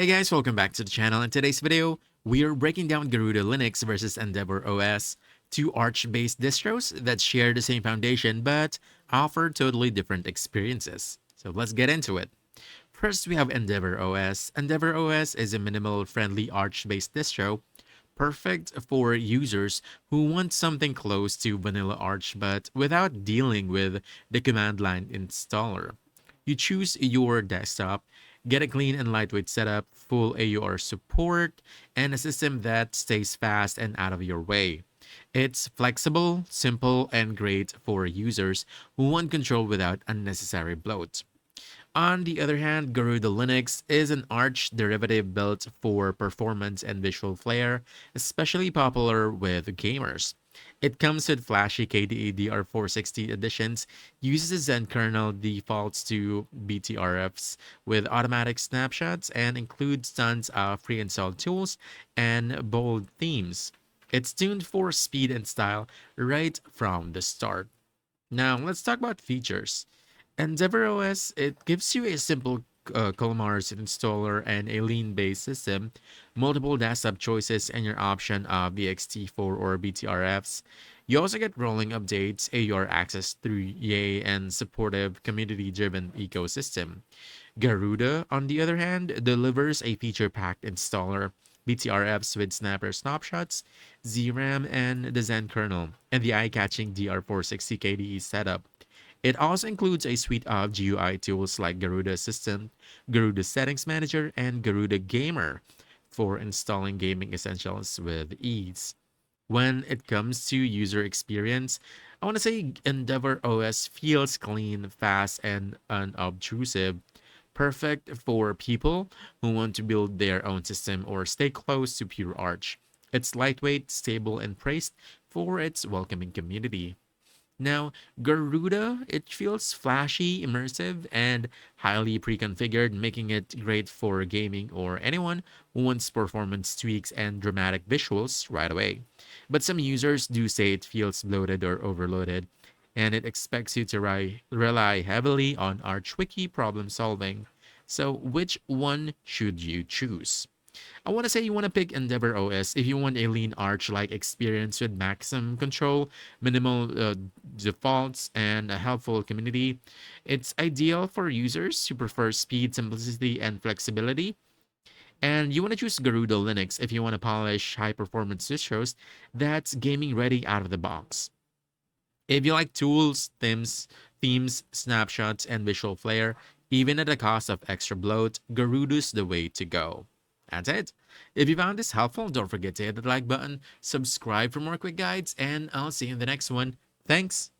Hey guys, welcome back to the channel. In today's video, we are breaking down Garuda Linux versus EndeavourOS, two Arch-based distros that share the same foundation but offer totally different experiences. So let's get into it. First, we have EndeavourOS. EndeavourOS is a minimal-friendly Arch-based distro, perfect for users who want something close to vanilla Arch but without dealing with the command line installer. You choose your desktop, get a clean and lightweight setup, full AUR support, and a system that stays fast and out of your way. It's flexible, simple, and great for users who want control without unnecessary bloat. On the other hand, Garuda Linux is an Arch derivative built for performance and visual flair, especially popular with gamers. It comes with flashy KDE DR460 editions, uses a Zen kernel, defaults to BTRFs with automatic snapshots, and includes tons of pre-installed tools and bold themes. It's tuned for speed and style right from the start. Now, let's talk about features. EndeavourOS, it gives you a simple Colmar's installer and a lean-based system, multiple desktop choices, and your option of BXT4 or BTRFs. You also get rolling updates, AUR access through Yay, and supportive community-driven ecosystem. Garuda, on the other hand, delivers a feature-packed installer, BTRFs with snapper snapshots, ZRAM, and the Zen kernel, and the eye-catching DR460 KDE setup. It also includes a suite of GUI tools like Garuda Assistant, Garuda Settings Manager, and Garuda Gamer for installing gaming essentials with ease. When it comes to user experience, I want to say EndeavourOS feels clean, fast, and unobtrusive, perfect for people who want to build their own system or stay close to pure Arch. It's lightweight, stable, and praised for its welcoming community. Now, Garuda, it feels flashy, immersive, and highly pre-configured, making it great for gaming or anyone who wants performance tweaks and dramatic visuals right away. But some users do say it feels bloated or overloaded, and it expects you to rely heavily on ArchWiki problem solving. So, which one should you choose? I want to say you want to pick EndeavourOS if you want a lean Arch-like experience with maximum control, minimal defaults, and a helpful community. It's ideal for users who prefer speed, simplicity, and flexibility. And you want to choose Garuda Linux if you want to polish high-performance distros that's gaming ready out of the box. If you like tools, themes, snapshots, and visual flair, even at the cost of extra bloat, Garuda's the way to go. That's it. If you found this helpful, don't forget to hit the like button, subscribe for more quick guides, and I'll see you in the next one. Thanks.